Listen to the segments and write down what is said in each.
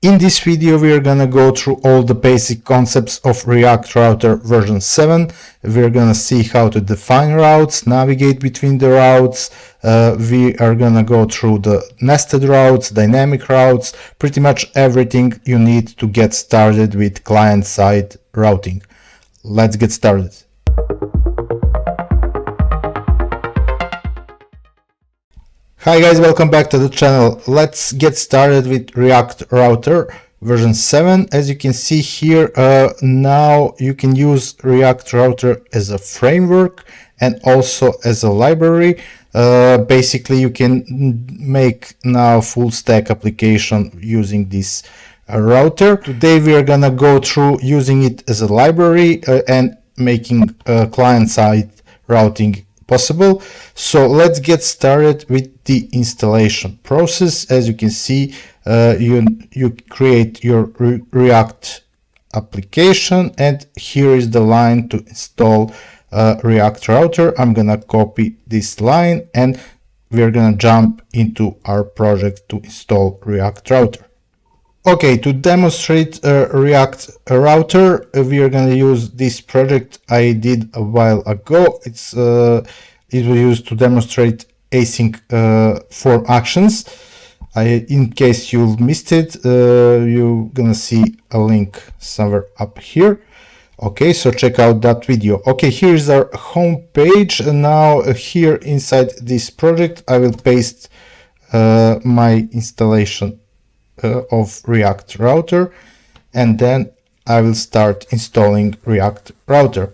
In this video, we are gonna go through all the basic concepts of React Router version 7. We're gonna see how to define routes, navigate between the routes. We are gonna go through the nested routes, dynamic routes, pretty much everything you need to get started with client-side routing. Let's get started. Hi guys, welcome back to the channel. Let's get started with React Router version 7. As you can see here, now you can use React Router as a framework and also as a library. Basically, you can make now full stack application using this router. Today we are gonna go through using it as a library and making client-side routing possible. So let's get started with the installation process. As you can see, you create your React application, and here is the line to install React Router. I'm gonna copy this line and we're gonna jump into our project to install React Router. Okay, to demonstrate React Router, we are going to use this project I did a while ago. It was used to demonstrate async form actions. In case you missed it, you're going to see a link somewhere up here. Okay, so check out that video. Okay, here's our home page. And now here inside this project, I will paste my installation of React Router, and then I will start installing React Router.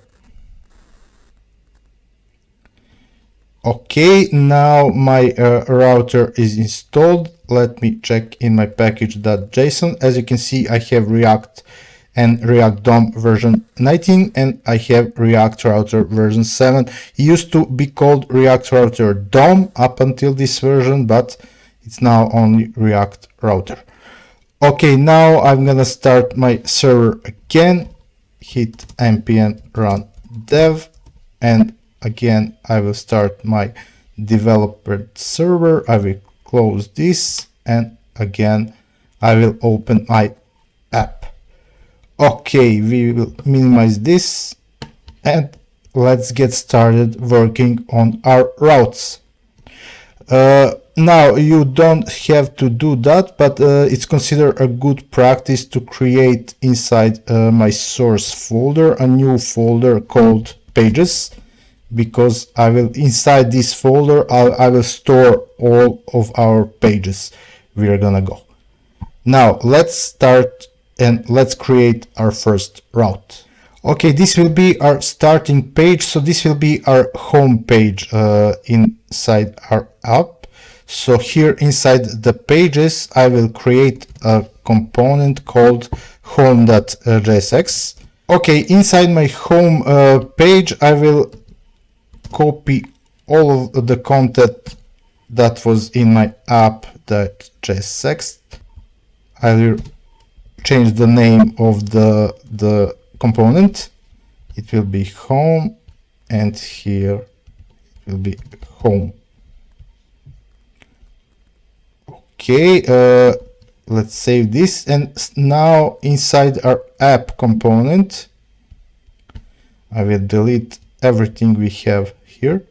Okay, now my router is installed. Let me check in my package.json. As you can see, I have React and React DOM version 19, and I have React Router version 7. It used to be called React Router DOM up until this version, but it's now only React Router. Okay, now I'm gonna start my server again, hit npm run dev, and again I will start my developer server. I will close this, and again I will open my app. Okay, we will minimize this and let's get started working on our routes. Now you don't have to do that, but it's considered a good practice to create inside my source folder a new folder called pages, because I will inside this folder I will store all of our pages we are gonna go. Now let's start and let's create our first route. Okay, this will be our starting page, so this will be our home page inside our app. So here inside the pages, I will create a component called Home.jsx. Okay, inside my home page, I will copy all of the content that was in my app.jsx. I will change the name of the component. It will be home, and here it will be home. Okay, let's save this, and now inside our app component I will delete everything we have here,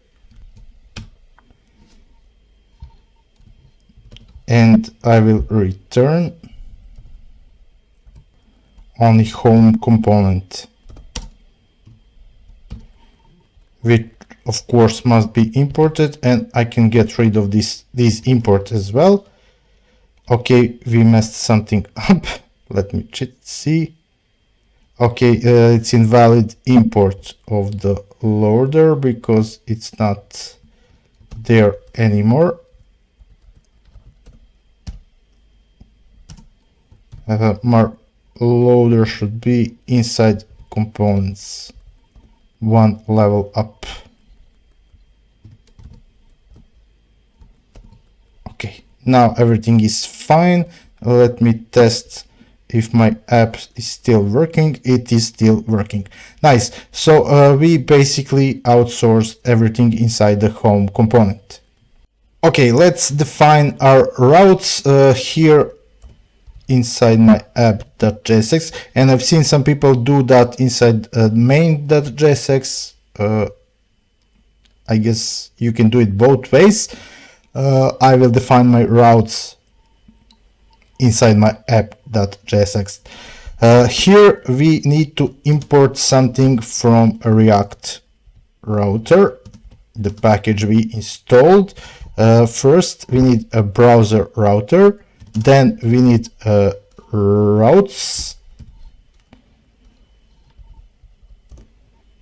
and I will return only home component, which of course must be imported, and I can get rid of this import as well. Okay, we messed something up. Let me see. Okay, it's invalid import of the loader because it's not there anymore. My loader should be inside components, one level up. Okay, now everything is fine. Let me test if my app is still working. It is still working. Nice. So we basically outsourced everything inside the home component. Okay, let's define our routes. Here inside my app.jsx, and I've seen some people do that inside main.jsx. I guess you can do it both ways. I will define my routes inside my app.jsx. Here we need to import something from a React router, the package we installed. First we need a browser router, then we need routes,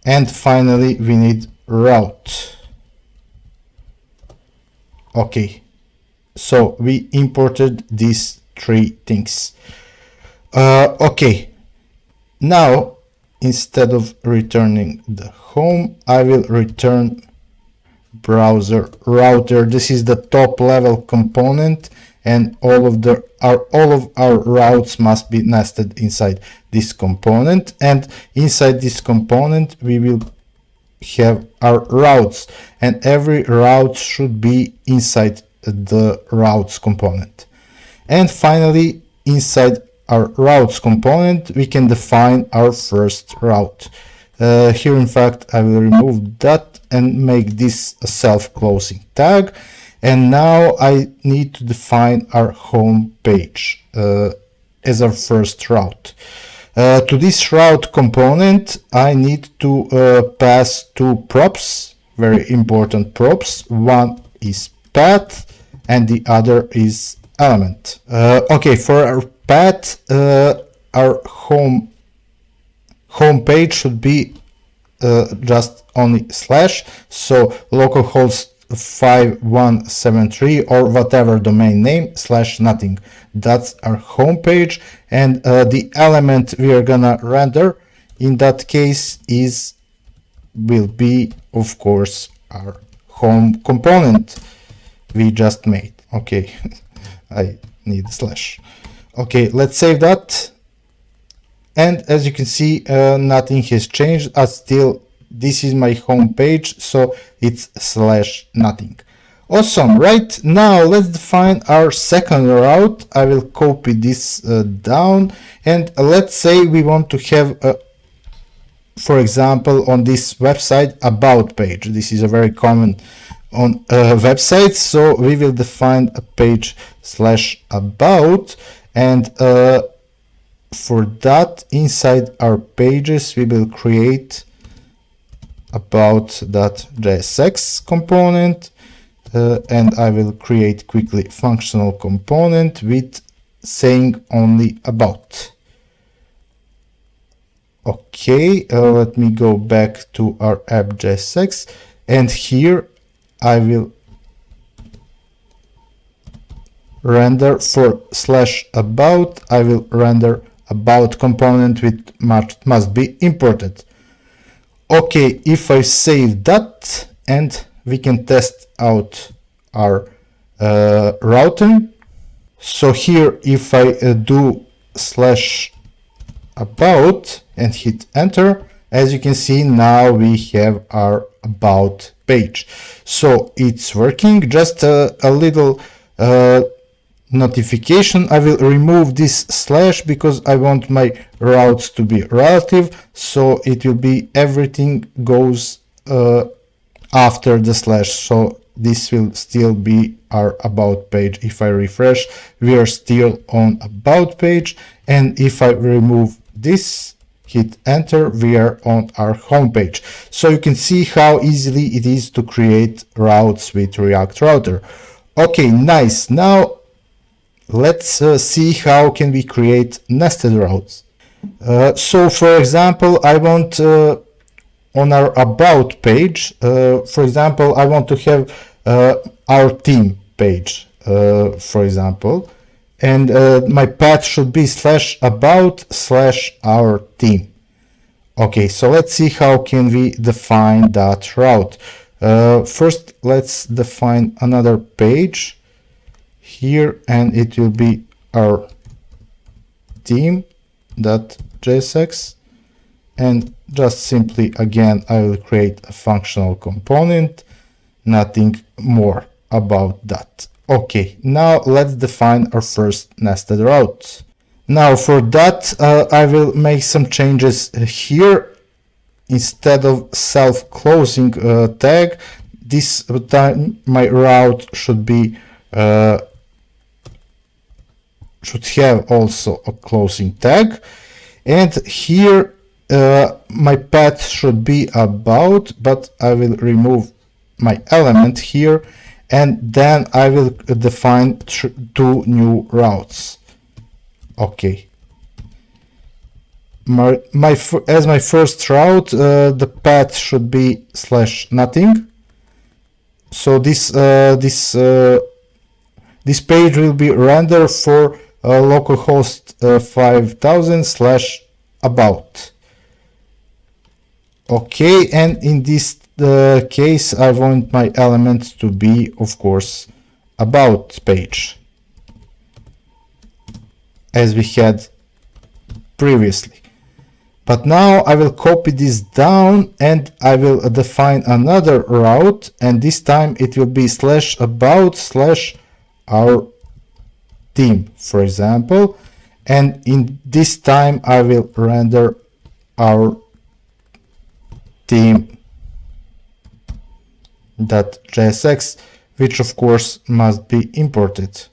and finally we need route. Okay, so we imported these three things. Okay, now instead of returning the home, I will return browser router. This is the top level component, and all of our routes must be nested inside this component, and inside this component we will have our routes, and every route should be inside the routes component. And finally, inside our routes component we can define our first route. Here in fact I will remove that and make this a self-closing tag, and now I need to define our home page as our first route. To this route component I need to pass two props, very important props. One is path and the other is element. Okay, for our path, our home page should be just only slash, so localhost 5173 or whatever domain name / nothing. That's our home page, and the element we are gonna render in that case will be of course our home component we just made. Okay, I need a slash. Okay, let's save that. And as you can see, nothing has changed. Still, this is my home page, so it's / nothing. Awesome. Right now, let's define our second route. I will copy this down, and let's say we want to have, for example, on this website, about page. This is a very common on websites, so we will define a page / about, and for that, inside our pages we will create about.jsx component, and I will create quickly functional component with saying only about. Okay, let me go back to our app.jsx, and here I will render for /about. I will render about component which must be imported. Okay, if I save that, and we can test out our routing. So here, if I do /about and hit enter, as you can see, now we have our about page. So it's working. Just a little notification. I will remove this / because I want my routes to be relative, so it will be everything goes after the /, so this will still be our about page. If I refresh, we are still on about page, and if I remove this, hit enter, we are on our home page. So you can see how easily it is to create routes with React Router. Okay, nice. Now let's see how can we create nested routes. So for example, I want on our about page, for example, I want to have our team page, for example, and my path should be /about /our team. Okay, so let's see how can we define that route. First, let's define another page here, and it will be our team.jsx, and just simply again I will create a functional component, nothing more about that. Okay, now let's define our first nested route. Now for that, I will make some changes here. Instead of self-closing tag, this time my route should be should have also a closing tag, and here my path should be about, but I will remove my element here, and then I will define two new routes. Okay. As my first route, the path should be /nothing. So this page will be rendered for localhost 5000/about. Okay, and in this case, I want my element to be, of course, about page, as we had previously. But now I will copy this down and I will define another route, and this time it will be /about/our team, for example, and in this time I will render our team.jsx, which of course must be imported.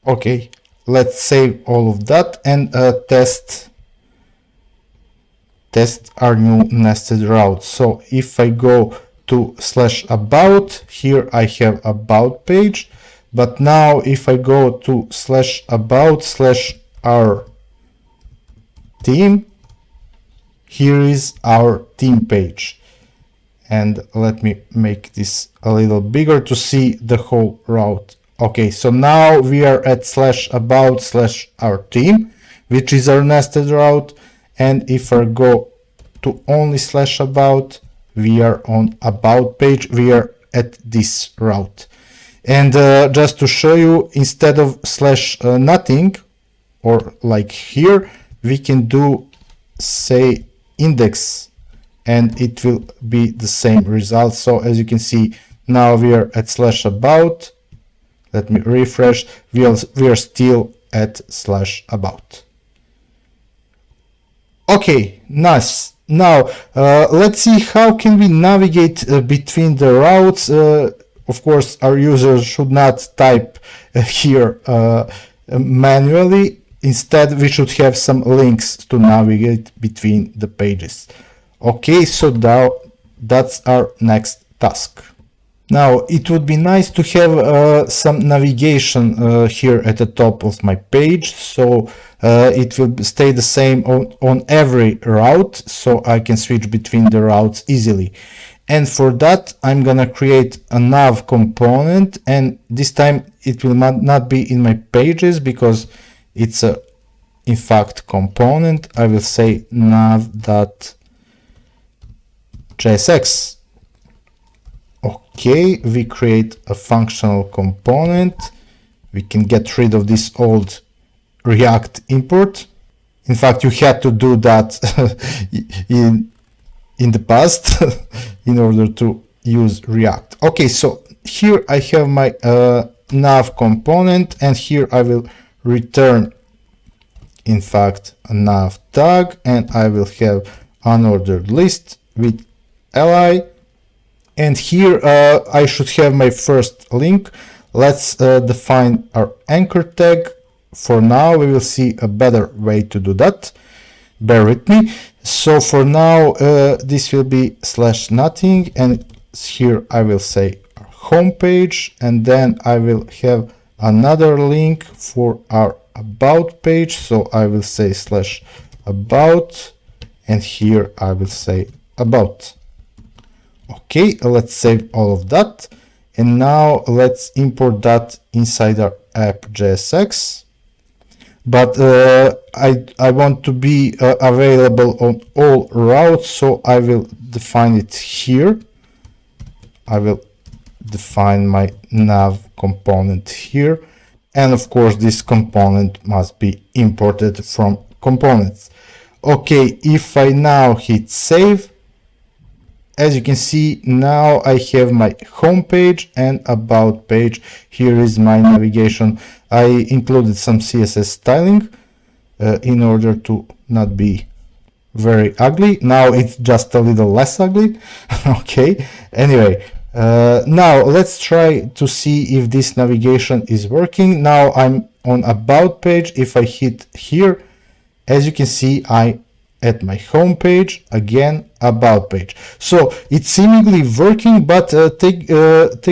Okay, let's save all of that and test our new nested route. So if I go to /about, here I have about page, but now if I go to /about/our team, here is our team page. And let me make this a little bigger to see the whole route. Okay, so now we are at /about/our team, which is our nested route. And if I go to only /about, we are on about page, we are at this route. And just to show you, instead of /nothing, or like here, we can do, say, index, and it will be the same result. So as you can see, now we are at /about. Let me refresh. We are still at /about. Okay, nice. Now let's see how can we navigate between the routes. Of course, our users should not type here manually. Instead, we should have some links to navigate between the pages. Okay, so now that's our next task. Now, it would be nice to have some navigation here at the top of my page, so it will stay the same on every route, so I can switch between the routes easily. And for that, I'm gonna create a nav component, and this time it will not be in my pages because it's a, in fact, component. I will say nav.jsx. Okay, we create a functional component. We can get rid of this old React import. In fact, you had to do that in the past in order to use React. Okay, so here I have my nav component, and here I will return, in fact, a nav tag, and I will have unordered list with li. And here I should have my first link. Let's define our anchor tag. For now, we will see a better way to do that. Bear with me. So for now, this will be /nothing, and here I will say our home page, and then I will have another link for our about page. So I will say /about, and here I will say about. Okay, let's save all of that, and now let's import that inside our app.jsx. But I want to be available on all routes, so I will define it here. I will define my nav component here, and of course this component must be imported from components. Okay, if I now hit save, as you can see, now I have my home page and about page. Here is my navigation. I included some CSS styling in order to not be very ugly. Now it's just a little less ugly. Okay, anyway, now let's try to see if this navigation is working. Now I'm on about page. If I hit here, as you can see, I at my home page, again about page. So it's seemingly working, but take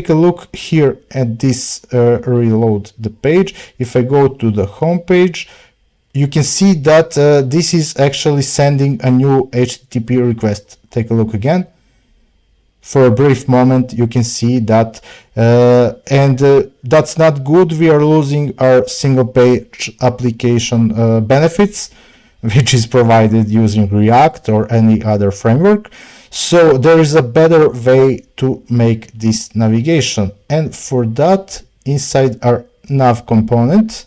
a look here at this reload the page. If I go to the home page, you can see that this is actually sending a new HTTP request. Take a look again. For a brief moment, you can see that, and that's not good. We are losing our single page application benefits, which is provided using React or any other framework. So there is a better way to make this navigation. And for that, inside our nav component,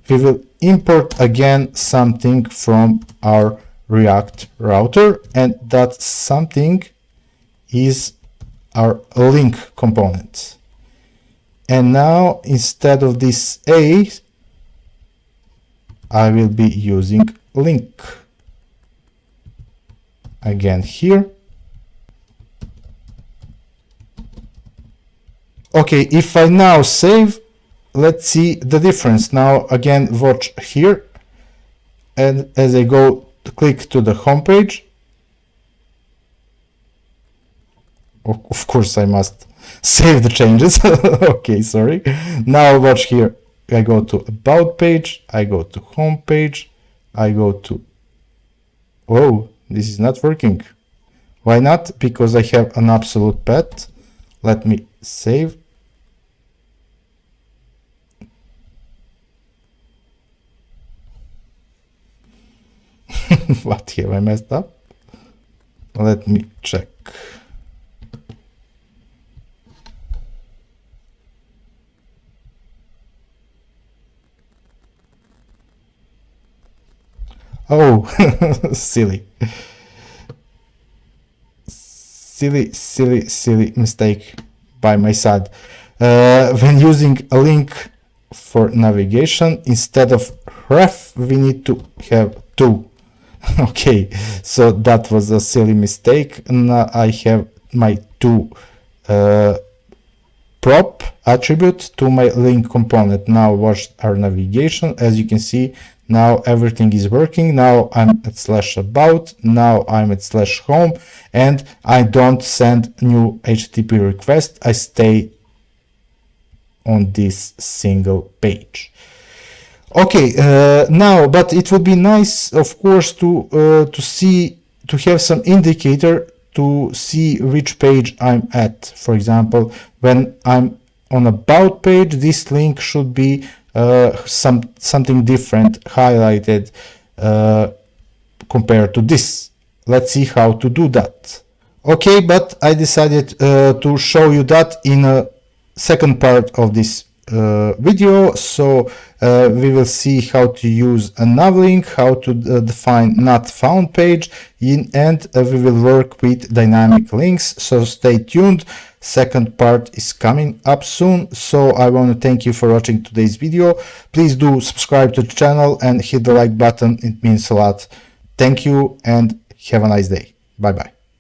we will import again something from our React router, and that something is our link component. And now instead of this A, I will be using link again here. Okay, if I now save, let's see the difference. Now again, watch here, and as I go to click to the home page, of course I must save the changes. Okay, sorry. Now watch here. I go to about page, I go to home page, I go to, oh, this is not working. Why not? Because I have an absolute path. Let me save. What have I messed up? Let me check. Oh, silly mistake by my side. When using a link for navigation, instead of ref, we need to have to. Okay, so that was a silly mistake. Now I have my to prop attribute to my link component. Now watch our navigation. As you can see, now everything is working. Now I'm at /about, now I'm at /home, and I don't send new HTTP request. I stay on this single page. Okay, now, but it would be nice, of course, to have some indicator to see which page I'm at. For example, when I'm on about page, this link should be something different highlighted compared to this. Let's see how to do that. Okay, but I decided to show you that in a second part of this video. So we will see how to use a nav link, how to define not found page, and we will work with dynamic links. So stay tuned. Second part is coming up soon. So I want to thank you for watching today's video. Please do subscribe to the channel and hit the like button. It means a lot. Thank you and have a nice day. Bye bye.